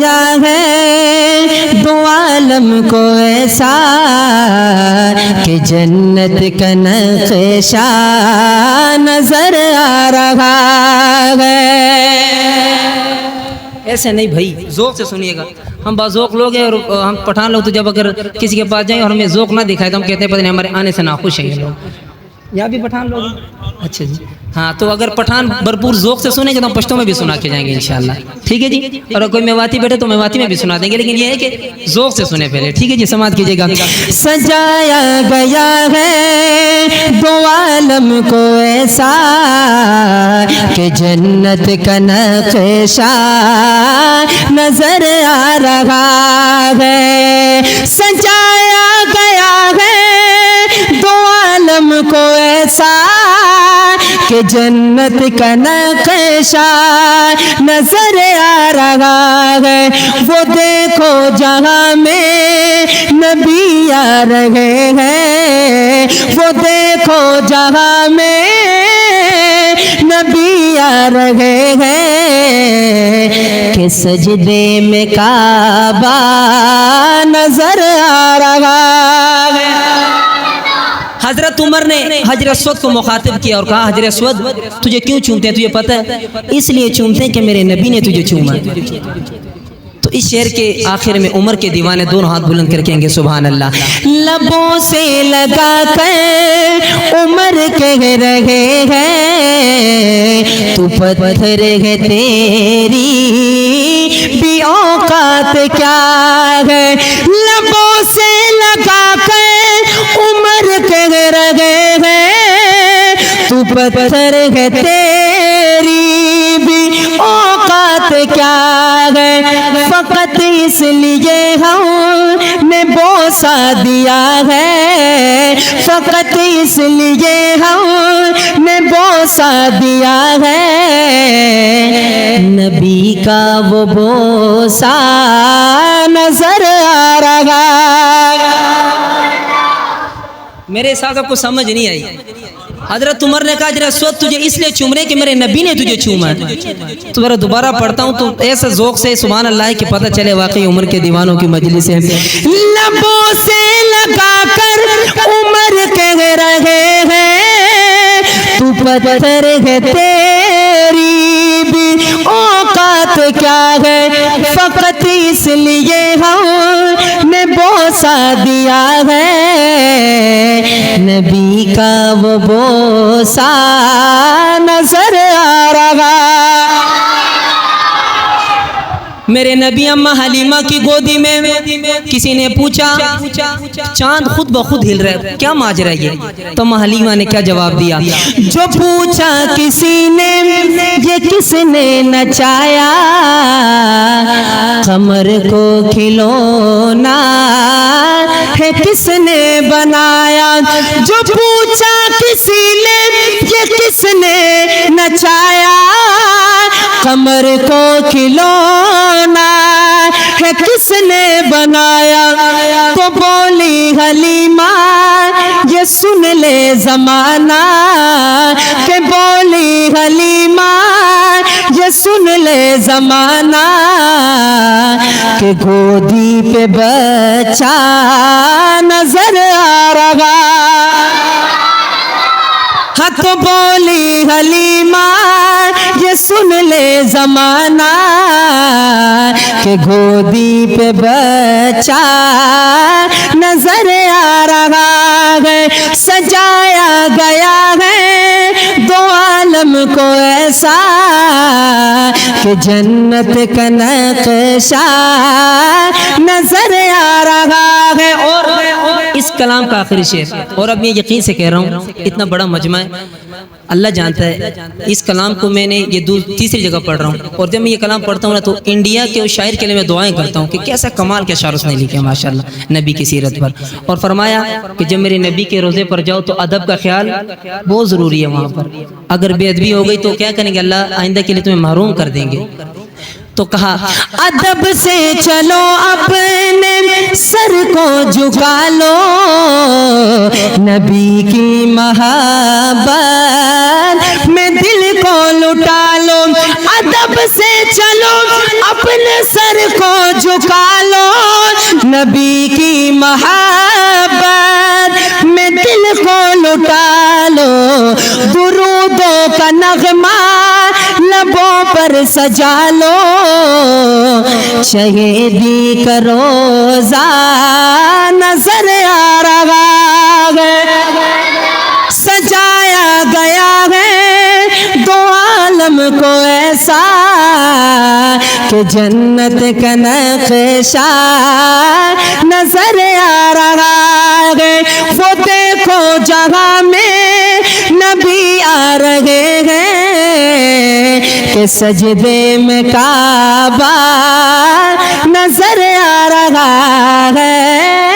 या है दो आलम को ऐसा कि जन्नत का नक्शा नजर आ रहा है। ऐसे नहीं भाई, ज़ौक़ से सुनिएगा। हम बाज़ौक़ लोग हैं और हम पठान लोग तो जब अगर किसी के पास जाएं और हमें ज़ौक़ ना दिखाए तो हम कहते हैं पता नहीं हमारे आने से नाखुश हैं ये लोग। यहाँ भी पठान लोग हैं? अच्छा जी, हाँ। तो अगर पठान भरपूर ज़ौक़ से सुनेंगे तो हम पश्तो में भी सुना के जाएंगे इंशाअल्लाह, ठीक है जी। और कोई मेवाती बैठे तो मेवाती में भी सुना देंगे, लेकिन ये है कि ज़ौक़ से सुने पहले, ठीक है जी। समात कीजिएगा। सजाया गया है दो आलम को ऐसा कि जन्नत का नक्शा नजर आ रहा है। सजाया गया है दो आलम को ऐसा कि जन्नत का नक्शा नजर आ रहा है। वो देखो जहां में नबी आ रहे हैं, वो देखो जहां में नबी आ रहे हैं कि सजदे में काबा नजर आ रहा है। हजरत उमर ने हजरत अस्वद को मुखातिब किया और कहा, हजरत अस्वद तुझे क्यों चूमते हैं? तुझे पता है? इसलिए चूमते हैं कि मेरे नबी ने तुझे चूमा। तो इस शेर के आखिर में उमर के दीवाने दोनों हाथ बुलंद करके कहेंगे सुभान अल्लाह। लबों से लगा कर उमर कह रहे हैं, तू पत्थर है तेरी भी औकात क्या है। लबों से लगा कर उमर कह रहे हैं, तू पत्थर है तेरी भी औकात क्या है। फकत इसलिए हमने बोसा दिया है, फकत इसलिए हमने बोसा दिया है। नबी का वो बोसा नजर आ रहा। मेरे हिसाब से आपको समझ नहीं आई। हजरत उमर ने कहा हजरत अस्वद तुझे इसलिए चूम रहे कि मेरे नबी ने तुझे चूमा है। तो जरा दोबारा पढ़ता हूँ तो ऐसा ज़ौक़ से सुभान अल्लाह कि पता चले वाकई उमर के दीवानों की मजलिस है। लबों से लगा कर उमर कह रहे हैं, तू पत्थर है तेरी भी औकात क्या है। फकत इसलिए हमने बोसा दिया है, नबी का वो बोसा नजर आ रहा। मेरे नबी अम्मा हलीमा की गोदी में किसी ने पूछा, चांद खुद ब खुद हिल रहा है, क्या माजरा ये? तो अम्मा हलीमा ने क्या जवाब दिया? जो पूछा किसी ने ये किसने नचाया, कमर को खिलौना है किसने बनाया। जो पूछा किसी ने ये किसने नचाया, कमर को खिलौना है किसने बनाया। तो बोली हलीमा ये सुन ले जमाना, के बोली हलीमा ये सुन ले जमाना, के गोदी पे बच्चा नजर आ रहा। हक बोली हलीमा ये सुन ले जमाना, के गोदी पे बच्चा नजर आ रहा है। सजाया गया है दो आलम को ऐसा कि जन्नत का नक्शा नजर आ रहा है। और इस कलाम का आखिरी शेर, और अब मैं यकीन से कह रहा हूँ इतना बड़ा मजमा है, अल्लाह जानता है। इस कलाम को मैंने ये तीसरी जगह पढ़ रहा हूँ, और जब मैं ये कलाम पढ़ता हूँ ना तो इंडिया के उस शायर के लिए मैं दुआएं करता हूँ कि कैसा कमाल के अशार उसने लिखे माशाल्लाह नबी की सीरत पर। और फरमाया कि जब मेरे नबी के रोज़े पर जाओ तो अदब का ख्याल बहुत ज़रूरी है वहाँ पर। अगर बेअदबी हो गई तो क्या करेंगे, अल्लाह आइंदा के लिए तुम्हें महरूम कर देंगे। तो कहा अदब से चलो अपने सर को झुका लो, नबी की मोहब्बत में दिल को लुटा लो। अदब से चलो, अपने सर को झुका लो, नबी की मोहब्बत में दिल को लुटा लो। दुरूदों का नगमा लबों पर सजा लो, शहीदी का रोज़ा नजर आ रहा है, सजाया गया है दो आलम को ऐसा कि जन्नत का नक्शा नजर आ रहा है। वो देखो जगह में नबी आ रहे हैं कि सजदे में काबा नजर आ रहा है।